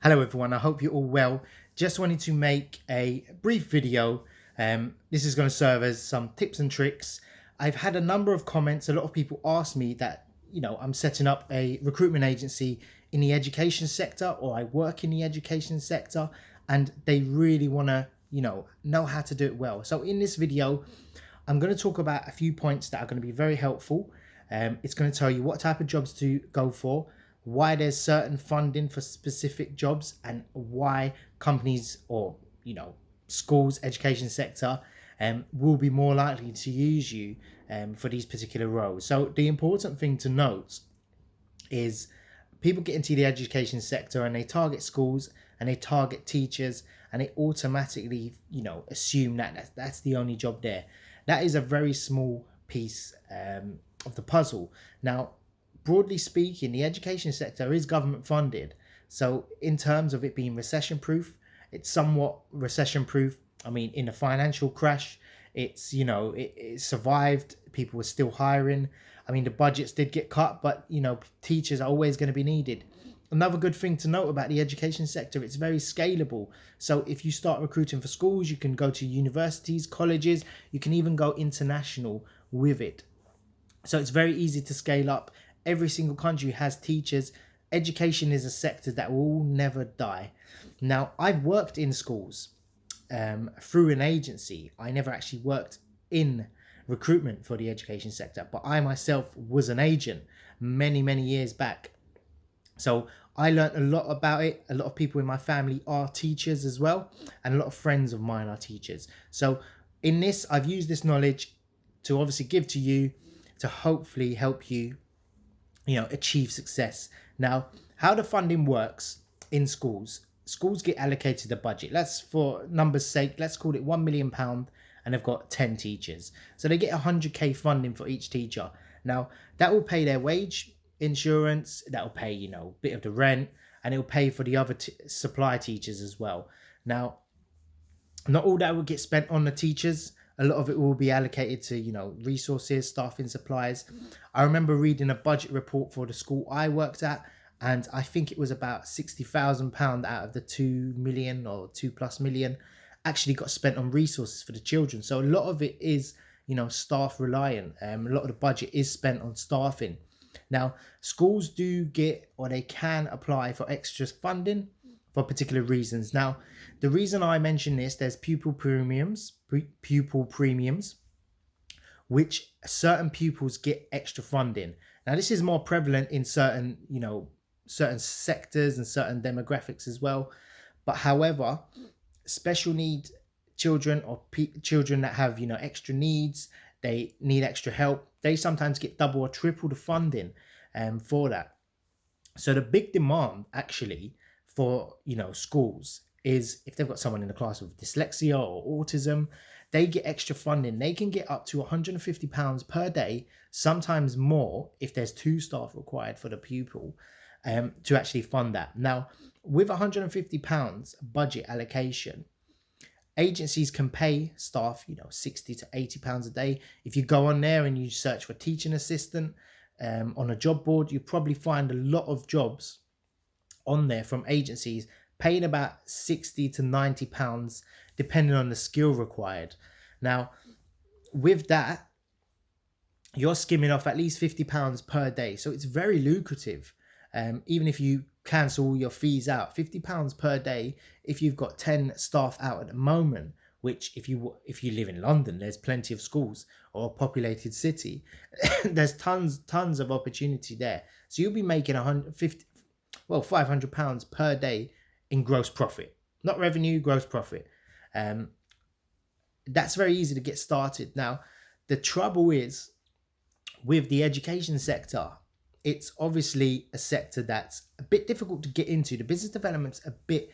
Hello everyone, I hope you're all well. Just wanted to make a brief video. This is going to serve as some tips and tricks. I've had a number of comments. A lot of people ask me that, I'm setting up a recruitment agency in the education sector, or I work in the education sector, and they really want to, know how to do it well. So in this video, I'm going to talk about a few points that are going to be very helpful. It's going to tell you what type of jobs to go for, why there's certain funding for specific jobs, and why companies or schools, education sector will be more likely to use you for these particular roles. So the important thing to note is people get into the education sector and they target schools and they target teachers and they automatically assume that that's the only job there. That is a very small piece of the puzzle. Now, broadly speaking, the education sector is government funded. So in terms of it being recession proof, it's somewhat recession proof. I mean, in a financial crash, it survived. People were still hiring. I mean, the budgets did get cut, but teachers are always going to be needed. Another good thing to note about the education sector, it's very scalable. So if you start recruiting for schools, you can go to universities, colleges, you can even go international with it. So it's very easy to scale up. Every single country has teachers. Education is a sector that will never die. Now, I've worked in schools through an agency. I never actually worked in recruitment for the education sector, but I myself was an agent many, many years back. So I learned a lot about it. A lot of people in my family are teachers as well, and a lot of friends of mine are teachers. So in this, I've used this knowledge to obviously give to you to hopefully help you, achieve success. Now, how the funding works in schools get allocated a budget. Let's, for numbers sake, let's call it £1 million, and they've got 10 teachers. So they get 100k funding for each teacher. Now, that will pay their wage, insurance, that will pay, a bit of the rent, and it will pay for the other supply teachers as well. Now, not all that will get spent on the teachers. A lot of it will be allocated to, resources, staffing, supplies. I remember reading a budget report for the school I worked at, and I think it was about £60,000 out of the 2 million or 2+ million actually got spent on resources for the children. So a lot of it is, staff reliant. A lot of the budget is spent on staffing. Now, schools do get, or they can apply for extra funding for particular reasons. Now, the reason I mention this, there's pupil premiums, which certain pupils get extra funding. Now, this is more prevalent in certain sectors and certain demographics as well. But however, special need children or children that have, extra needs, they need extra help, they sometimes get double or triple the funding for that. So the big demand actually for schools is if they've got someone in the class with dyslexia or autism, they get extra funding. They can get up to £150 per day, sometimes more if there's 2 staff required for the pupil to actually fund that. Now, with £150 budget allocation, agencies can pay staff, £60 to £80 a day. If you go on there and you search for teaching assistant on a job board, you probably find a lot of jobs on there from agencies paying about £60 to £90 depending on the skill required. Now, with that, you're skimming off at least £50 per day, so it's very lucrative. Even if you cancel all your fees out, £50 per day if you've got 10 staff out at the moment, which if you live in London, there's plenty of schools, or a populated city, there's tons of opportunity there. So you'll be making £500 per day in gross profit, not revenue, gross profit. That's very easy to get started. Now, the trouble is with the education sector, it's obviously a sector that's a bit difficult to get into. The business development's a bit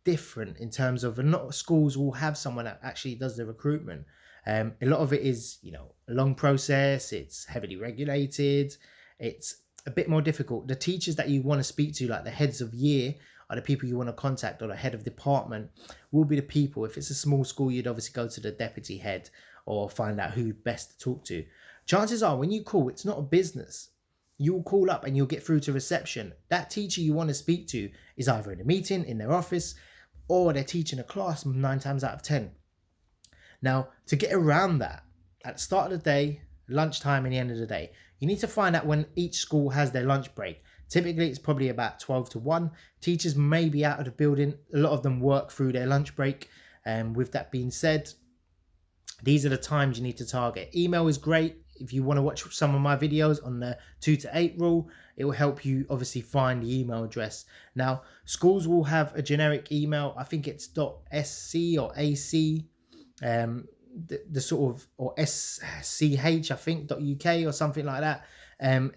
different in terms of, a lot of schools will have someone that actually does the recruitment. A lot of it is, a long process. It's heavily regulated. It's a bit more difficult. The teachers that you want to speak to, like the heads of year, are the people you want to contact, or the head of department will be the people. If it's a small school, you'd obviously go to the deputy head or find out who best to talk to. Chances are when you call, it's not a business. you'll call up and you'll get through to reception. That teacher you want to speak to is either in a meeting, in their office, or they're teaching a class 9 times out of 10. Now, to get around that, at the start of the day, lunchtime, and the end of the day, you need to find out when each school has their lunch break. Typically, it's probably about 12 to 1. Teachers may be out of the building. A lot of them work through their lunch break. And with that being said, these are the times you need to target. Email is great. If you want to watch some of my videos on the 2 to 8 rule, it will help you obviously find the email address. Now, schools will have a generic email. I think it's .sc or AC, the sort of, or SCH, I think, .uk or something like that.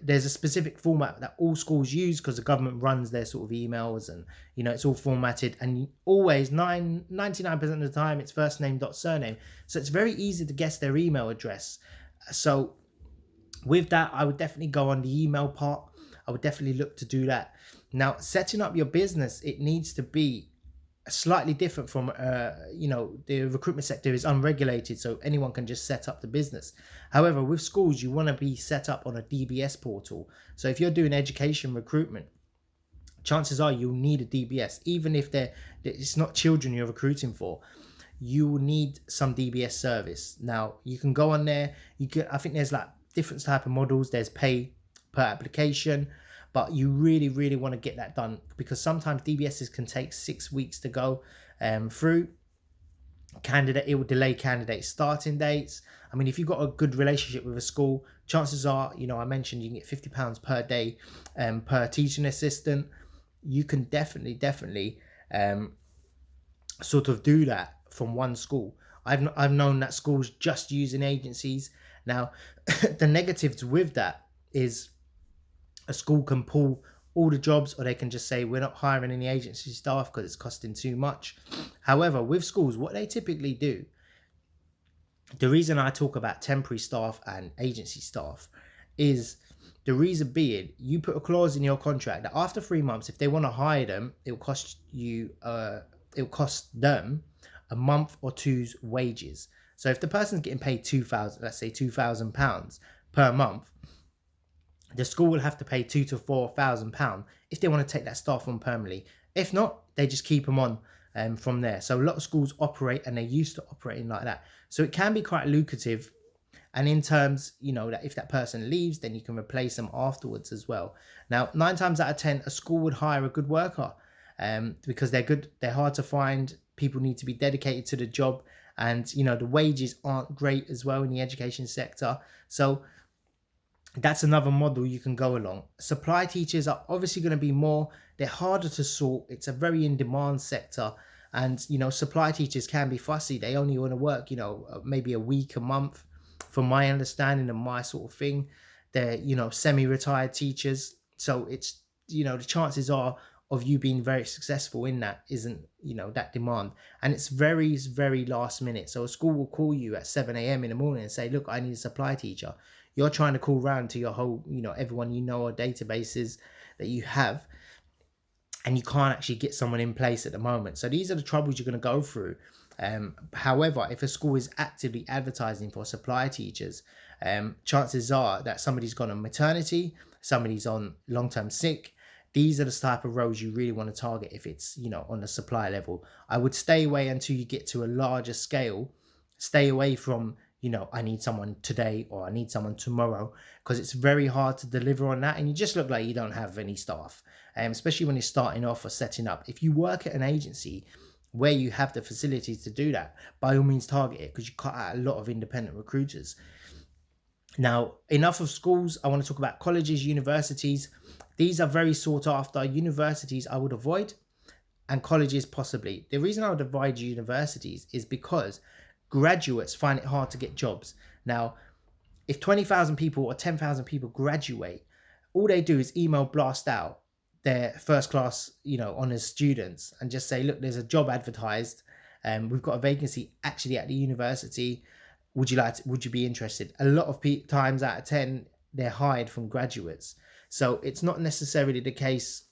There's a specific format that all schools use because the government runs their sort of emails, and it's all formatted, and always 99% of the time it's first name surname, so it's very easy to guess their email address. So with that, I would definitely go on the email part. I would definitely look to do that. Now, setting up your business, it needs to be slightly different from the recruitment sector is unregulated, so anyone can just set up the business. However, with schools, you want to be set up on a DBS portal. So if you're doing education recruitment, chances are you'll need a DBS. Even if it's not children you're recruiting for, you will need some DBS service. Now, you can go on there. I think there's like different type of models. There's pay per application, but you really, really want to get that done, because sometimes DBSs can take 6 weeks to go through. It will delay candidate starting dates. I mean, if you've got a good relationship with a school, chances are, I mentioned you can get £50 per day per teaching assistant. You can definitely sort of do that from one school. I've known that schools just using agencies. Now, the negatives with that is a school can pull all the jobs, or they can just say, we're not hiring any agency staff because it's costing too much. However, with schools, what they typically do, the reason I talk about temporary staff and agency staff is, the reason being, you put a clause in your contract that after 3 months, if they want to hire them, it'll cost them a month or two's wages. So if the person's getting paid let's say £2,000 per month, the school will have to pay £2,000 to £4,000 if they want to take that staff on permanently. If not, they just keep them on from there. So a lot of schools operate, and they're used to operating like that. So it can be quite lucrative. And in terms, that if that person leaves, then you can replace them afterwards as well. Now, 9 times out of 10, a school would hire a good worker because they're good. They're hard to find. People need to be dedicated to the job. And, the wages aren't great as well in the education sector. So that's another model you can go along. Supply teachers are obviously going to be they're harder to sort. It's a very in-demand sector. And, supply teachers can be fussy. They only want to work, maybe a week, a month, from my understanding and my sort of thing. They're, semi-retired teachers. So it's, the chances are of you being very successful in that isn't, that demand. And it's very, very last minute. So a school will call you at 7 a.m. in the morning and say, look, I need a supply teacher. You're trying to call round to your whole, everyone or databases that you have, and you can't actually get someone in place at the moment. So these are the troubles you're going to go through. However, if a school is actively advertising for supply teachers, chances are that somebody's gone on maternity, somebody's on long-term sick. These are the type of roles you really want to target if it's, on the supply level. I would stay away until you get to a larger scale. Stay away from, I need someone today or I need someone tomorrow, because it's very hard to deliver on that. And you just look like you don't have any staff, especially when you're starting off or setting up. If you work at an agency where you have the facilities to do that, by all means target it, because you cut out a lot of independent recruiters. Now, enough of schools. I want to talk about colleges, universities. These are very sought after. Universities I would avoid, and colleges possibly. The reason I would avoid universities is because graduates find it hard to get jobs. Now, if 20,000 people or 10,000 people graduate, all they do is email blast out their first class, honours students and just say, look, there's a job advertised. We've got a vacancy actually at the university. Would you be interested? A lot of times out of 10, they're hired from graduates. So it's not necessarily the case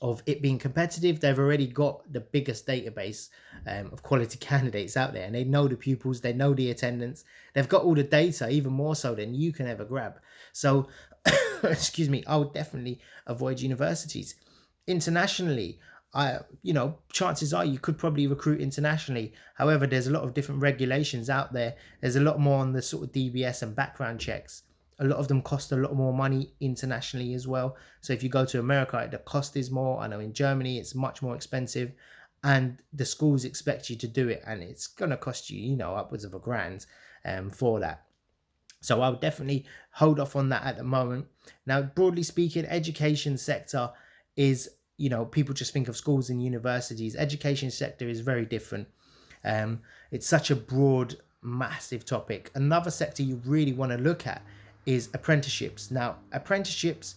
of it being competitive. They've already got the biggest database of quality candidates out there, and they know the pupils, they know the attendance, they've got all the data, even more so than you can ever grab. So excuse me, I would definitely avoid universities. Internationally, chances are you could probably recruit internationally. However, there's a lot of different regulations out there. There's a lot more on the sort of DBS and background checks. A lot of them cost a lot more money internationally as well. So if you go to America, the cost is more. I know in Germany it's much more expensive, and the schools expect you to do it, and it's gonna cost you, upwards of £1,000 for that. So I would definitely hold off on that at the moment. Now, broadly speaking, education sector is, people just think of schools and universities. Education sector is very different. It's such a broad, massive topic. Another sector you really want to look at is apprenticeships. Now, apprenticeships,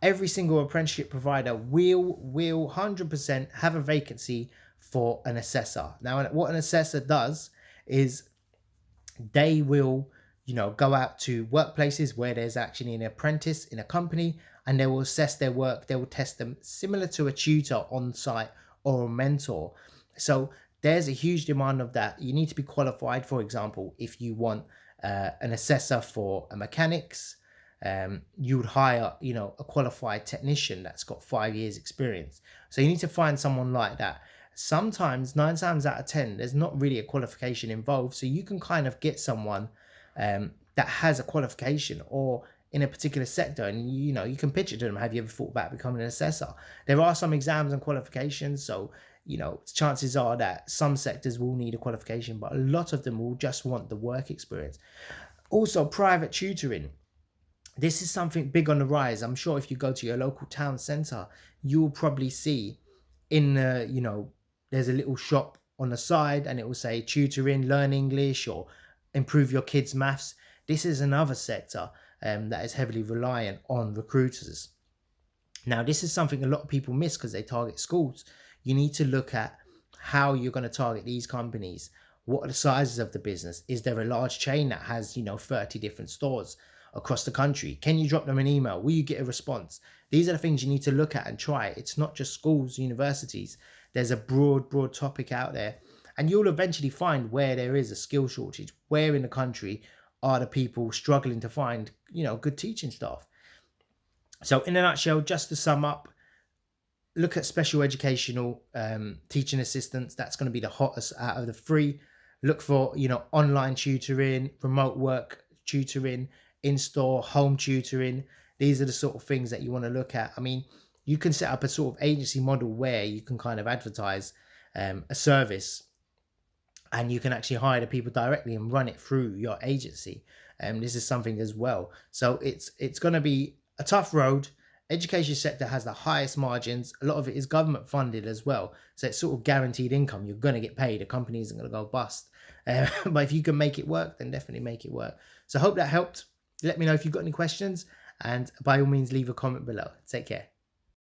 every single apprenticeship provider will 100% have a vacancy for an assessor. Now, what an assessor does is they will, go out to workplaces where there's actually an apprentice in a company, and they will assess their work. They will test them similar to a tutor on site or a mentor. So there's a huge demand of that. You need to be qualified. For example, if you want an assessor for a mechanics, you would hire, a qualified technician that's got 5 years experience. So you need to find someone like that. Sometimes 9 times out of 10, there's not really a qualification involved. So you can kind of get someone that has a qualification or in a particular sector, and you can pitch it to them. Have you ever thought about becoming an assessor? There are some exams and qualifications, so chances are that some sectors will need a qualification, but a lot of them will just want the work experience. Also, private tutoring. This is something big on the rise. I'm sure if you go to your local town centre, you will probably see in there's a little shop on the side, and it will say tutoring, learn English, or improve your kids' maths. This is another sector that is heavily reliant on recruiters. Now, this is something a lot of people miss because they target schools. You need to look at how you're going to target these companies. What are the sizes of the business? Is there a large chain that has 30 different stores across the country? Can you drop them an email? Will you get a response? These are the things you need to look at and try. It's not just schools, universities. There's a broad topic out there, and you'll eventually find where there is a skill shortage. Where in the country are the people struggling to find good teaching staff? So in a nutshell, just to sum up, look at special educational teaching assistants. That's going to be the hottest out of the three. Look for online tutoring, remote work tutoring, in-store home tutoring. These are the sort of things that you want to look at. I mean, you can set up a sort of agency model where you can kind of advertise a service, and you can actually hire the people directly and run it through your agency. This is something as well. So it's going to be a tough road. Education sector has the highest margins. A lot of it is government funded as well. So it's sort of guaranteed income. You're going to get paid. A company isn't going to go bust. But if you can make it work, then definitely make it work. So I hope that helped. Let me know if you've got any questions, and by all means, leave a comment below. Take care.